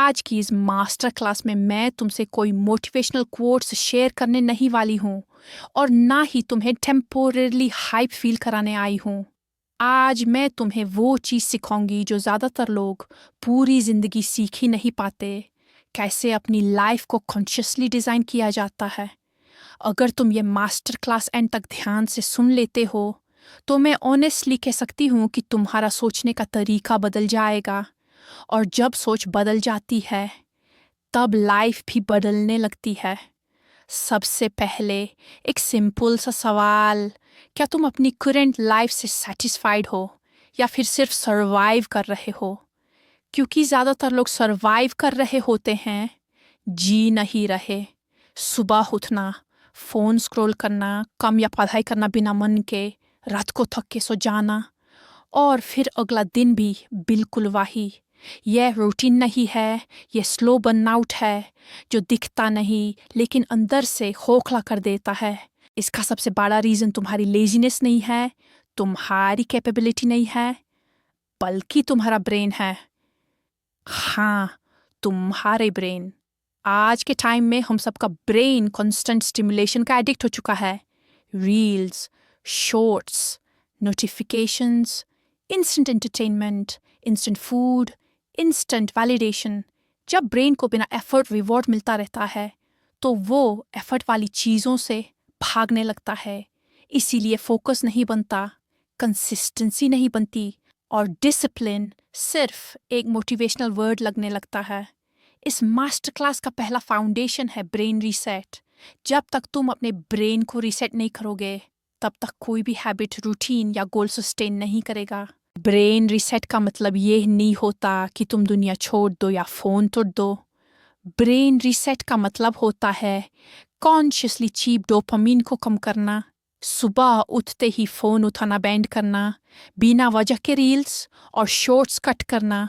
आज की इस मास्टर क्लास में मैं तुमसे कोई मोटिवेशनल कोट्स शेयर करने नहीं वाली हूँ और ना ही तुम्हें टेम्पोरली हाइप फील कराने आई हूँ। आज मैं तुम्हें वो चीज़ सिखाऊंगी जो ज़्यादातर लोग पूरी ज़िंदगी सीख ही नहीं पाते, कैसे अपनी लाइफ को कॉन्शियसली डिज़ाइन किया जाता है। अगर तुम ये मास्टर क्लास एंड तक ध्यान से सुन लेते हो तो मैं ऑनेस्टली कह सकती हूँ कि तुम्हारा सोचने का तरीका बदल जाएगा, और जब सोच बदल जाती है तब लाइफ भी बदलने लगती है। सबसे पहले एक सिंपल सा सवाल, क्या तुम अपनी करंट लाइफ से सेटिस्फाइड हो या फिर सिर्फ सरवाइव कर रहे हो? क्योंकि ज़्यादातर लोग सरवाइव कर रहे होते हैं, जी नहीं रहे। सुबह उठना, फ़ोन स्क्रॉल करना, काम या पढ़ाई करना बिना मन के, रात को थक के सो जाना, और फिर अगला दिन भी बिल्कुल वही। यह रूटीन नहीं है, यह स्लो बर्नआउट है जो दिखता नहीं लेकिन अंदर से खोखला कर देता है। इसका सबसे बड़ा रीज़न तुम्हारी लेजीनेस नहीं है, तुम्हारी कैपेबिलिटी नहीं है, बल्कि तुम्हारा ब्रेन है। हाँ, तुम्हारे ब्रेन। आज के टाइम में हम सबका ब्रेन कॉन्स्टेंट स्टिमुलेशन का एडिक्ट हो चुका है। Reels, shorts, notifications, instant entertainment, instant food, instant validation. जब ब्रेन को बिना एफर्ट रिवॉर्ड मिलता रहता है तो वो एफर्ट वाली चीज़ों से भागने लगता है। इसीलिए फोकस नहीं बनता, कंसिस्टेंसी नहीं बनती, और डिसिप्लिन सिर्फ एक मोटिवेशनल वर्ड लगने लगता है। इस मास्टर क्लास का पहला फाउंडेशन है ब्रेन रीसेट। जब तक तुम अपने ब्रेन को रीसेट नहीं करोगे तब तक कोई भी हैबिट, रूटीन या गोल सस्टेन नहीं करेगा। ब्रेन रीसेट का मतलब ये नहीं होता कि तुम दुनिया छोड़ दो या फ़ोन तोड़ दो। ब्रेन रीसेट का मतलब होता है कॉन्शियसली चीप डोपामिन को कम करना, सुबह उठते ही फ़ोन उठाना बैंड करना, बिना वजह के रील्स और शॉर्ट्स कट करना,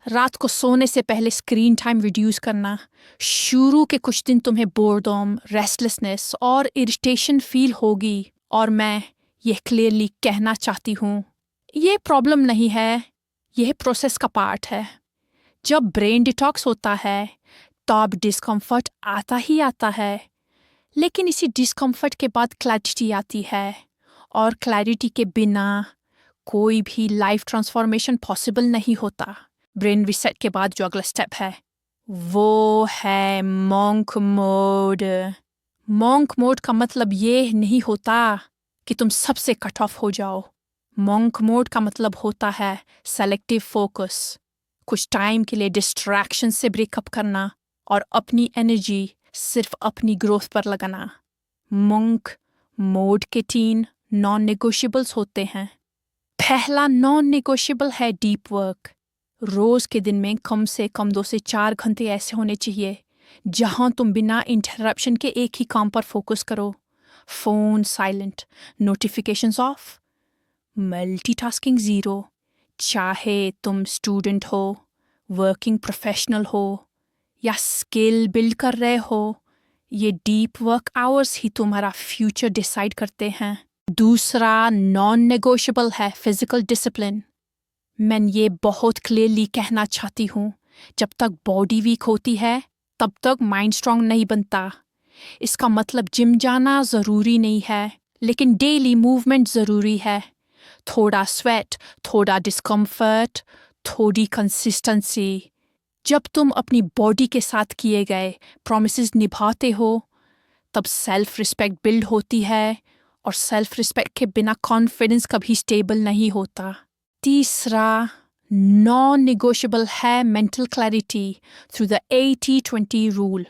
रात को सोने से पहले स्क्रीन टाइम रिड्यूस करना। शुरू के कुछ दिन तुम्हें बोर्डम, रेस्टलेसनेस और इरिटेशन फील होगी, और मैं ये क्लियरली कहना चाहती हूँ, ये प्रॉब्लम नहीं है, यह प्रोसेस का पार्ट है। जब ब्रेन डिटॉक्स होता है तब डिस्कम्फर्ट आता ही आता है, लेकिन इसी डिस्कम्फर्ट के बाद क्लैरिटी आती है, और क्लैरिटी के बिना कोई भी लाइफ ट्रांसफॉर्मेशन पॉसिबल नहीं होता। ब्रेन रीसेट के बाद जो अगला स्टेप है वो है मॉन्क मोड। मॉन्क मोड का मतलब ये नहीं होता कि तुम सबसे कट ऑफ हो जाओ। मॉन्क मोड का मतलब होता है सेलेक्टिव फोकस, कुछ टाइम के लिए डिस्ट्रैक्शन से ब्रेकअप करना और अपनी एनर्जी सिर्फ अपनी ग्रोथ पर लगाना। मॉन्क मोड के 3 नॉन नेगोशिएबल्स होते हैं। पहला नॉन नेगोशिएबल है डीप वर्क। रोज के दिन में कम से कम 2 से 4 घंटे ऐसे होने चाहिए जहां तुम बिना इंटरप्शन के एक ही काम पर फोकस करो। Phone silent, notifications of, multitasking zero. चाहे तुम स्टूडेंट हो, वर्किंग प्रोफेशनल हो या स्किल बिल्ड कर रहे हो, ये डीप वर्क आवर्स ही तुम्हारा फ्यूचर डिसाइड करते हैं। दूसरा नॉन नेगोशिएबल है फिजिकल डिसिप्लिन। मैं ये बहुत क्लियरली कहना चाहती हूँ, जब तक बॉडी वीक होती है तब तक माइंड स्ट्रांग नहीं बनता। इसका मतलब जिम जाना ज़रूरी नहीं है, लेकिन डेली मूवमेंट ज़रूरी है। थोड़ा स्वेट, थोड़ा डिस्कम्फर्ट, थोड़ी कंसिस्टेंसी। जब तुम अपनी बॉडी के साथ किए गए प्रॉमिसेस निभाते हो तब सेल्फ रिस्पेक्ट बिल्ड होती है, और सेल्फ रिस्पेक्ट के बिना कॉन्फिडेंस कभी स्टेबल नहीं होता। तीसरा नॉन नेगोशिएबल है mental clarity through the 80-20 rule.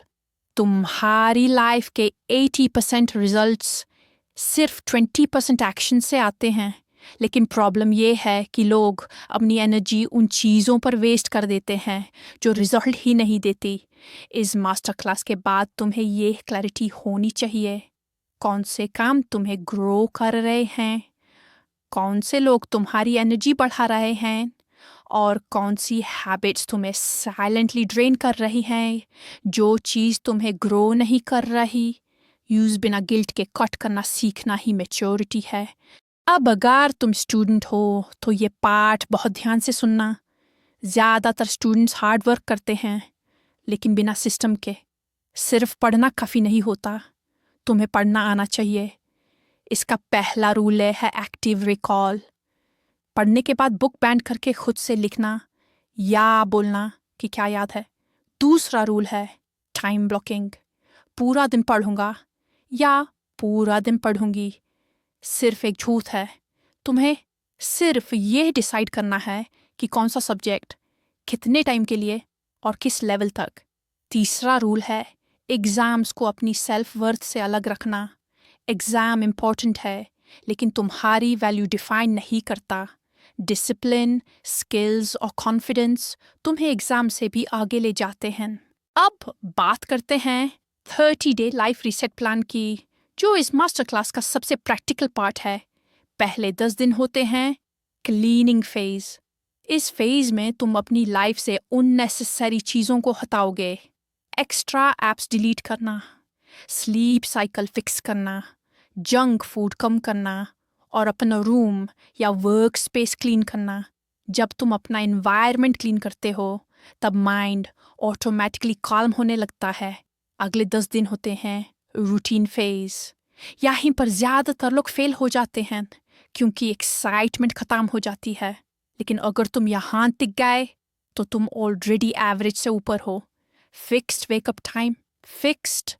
तुम्हारी लाइफ के 80% रिजल्ट्स सिर्फ 20% एक्शन से आते हैं, लेकिन प्रॉब्लम ये है कि लोग अपनी एनर्जी उन चीज़ों पर वेस्ट कर देते हैं जो रिजल्ट ही नहीं देती। इस मास्टर क्लास के बाद तुम्हें ये क्लैरिटी होनी चाहिए, कौन से काम तुम्हें ग्रो कर रहे हैं, कौन से लोग तुम्हारी एनर्जी बढ़ा रहे हैं, और कौन सी हैबिट्स तुम्हें साइलेंटली ड्रेन कर रही हैं। जो चीज़ तुम्हें ग्रो नहीं कर रही, यूज़ बिना गिल्ट के कट करना सीखना ही मैच्योरिटी है। अब अगर तुम स्टूडेंट हो तो ये पार्ट बहुत ध्यान से सुनना। ज़्यादातर स्टूडेंट्स हार्ड वर्क करते हैं, लेकिन बिना सिस्टम के। सिर्फ पढ़ना काफ़ी नहीं होता, तुम्हें पढ़ना आना चाहिए। इसका पहला रूल है एक्टिव रिकॉल। पढ़ने के बाद बुक बैंड करके खुद से लिखना या बोलना कि क्या याद है। दूसरा रूल है टाइम ब्लॉकिंग। पूरा दिन पढ़ूंगा या पूरा दिन पढ़ूंगी सिर्फ एक झूठ है। तुम्हें सिर्फ ये डिसाइड करना है कि कौन सा सब्जेक्ट, कितने टाइम के लिए और किस लेवल तक। तीसरा रूल है एग्ज़ाम्स को अपनी सेल्फ वर्थ से अलग रखना। एग्ज़ाम इम्पॉर्टेंट है, लेकिन तुम्हारी वैल्यू डिफाइन नहीं करता। डिसिप्लिन, स्किल्स और कॉन्फिडेंस तुम्हें एग्ज़ाम से भी आगे ले जाते हैं। अब बात करते हैं 30-day लाइफ रीसेट प्लान की, जो इस मास्टर क्लास का सबसे प्रैक्टिकल पार्ट है। पहले 10 दिन होते हैं क्लीनिंग फेज। इस फेज में तुम अपनी लाइफ से अननेसेसरी चीज़ों को हटाओगे। एक्स्ट्रा ऐप्स डिलीट करना, स्लीप साइकिल फिक्स करना, जंक फूड कम करना और अपना रूम या वर्क स्पेस क्लीन करना। जब तुम अपना एनवायरनमेंट क्लीन करते हो तब माइंड ऑटोमेटिकली calm होने लगता है। अगले 10 दिन होते हैं रूटीन फेज। यहीं पर ज़्यादातर लोग फेल हो जाते हैं क्योंकि एक्साइटमेंट ख़त्म हो जाती है। लेकिन अगर तुम यहाँ टिक गए तो तुम ऑलरेडी एवरेज से ऊपर हो। Fixed wake up time, fixed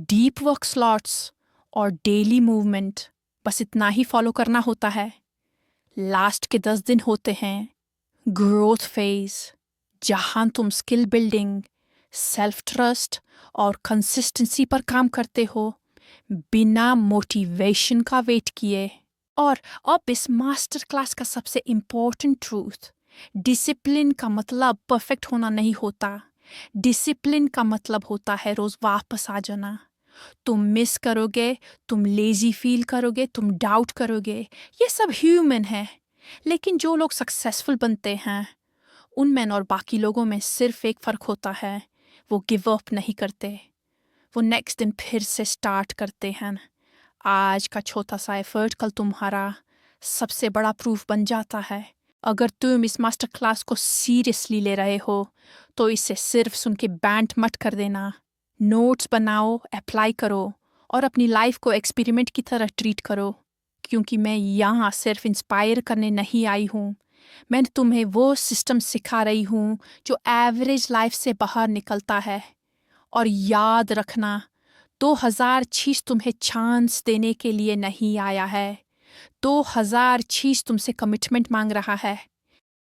deep work slots और डेली मूवमेंट, बस इतना ही फॉलो करना होता है। लास्ट के 10 दिन होते हैं ग्रोथ फेज, जहाँ तुम स्किल बिल्डिंग, सेल्फ ट्रस्ट और कंसिस्टेंसी पर काम करते हो बिना मोटिवेशन का वेट किए। और अब इस मास्टर क्लास का सबसे इम्पोर्टेंट ट्रूथ, डिसिप्लिन का मतलब परफेक्ट होना नहीं होता। डिसिप्लिन का मतलब होता है रोज़ वापस आ जाना। तुम मिस करोगे, तुम लेजी फील करोगे, तुम डाउट करोगे, ये सब ह्यूमन है। लेकिन जो लोग सक्सेसफुल बनते हैं उनमें और बाकी लोगों में सिर्फ एक फ़र्क होता है, वो गिव अप नहीं करते। वो नेक्स्ट दिन फिर से स्टार्ट करते हैं। आज का छोटा सा एफर्ट कल तुम्हारा सबसे बड़ा प्रूफ बन जाता है। अगर तुम इस मास्टर क्लास को सीरियसली ले रहे हो तो इसे सिर्फ सुन के बैंड मत कर देना। नोट्स बनाओ, अप्लाई करो और अपनी लाइफ को एक्सपेरिमेंट की तरह ट्रीट करो। क्योंकि मैं यहाँ सिर्फ इंस्पायर करने नहीं आई हूँ, मैं तुम्हें वो सिस्टम सिखा रही हूँ जो एवरेज लाइफ से बाहर निकलता है। और याद रखना, 2026 तुम्हें चांस देने के लिए नहीं आया है। 2026 तुमसे कमिटमेंट मांग रहा है।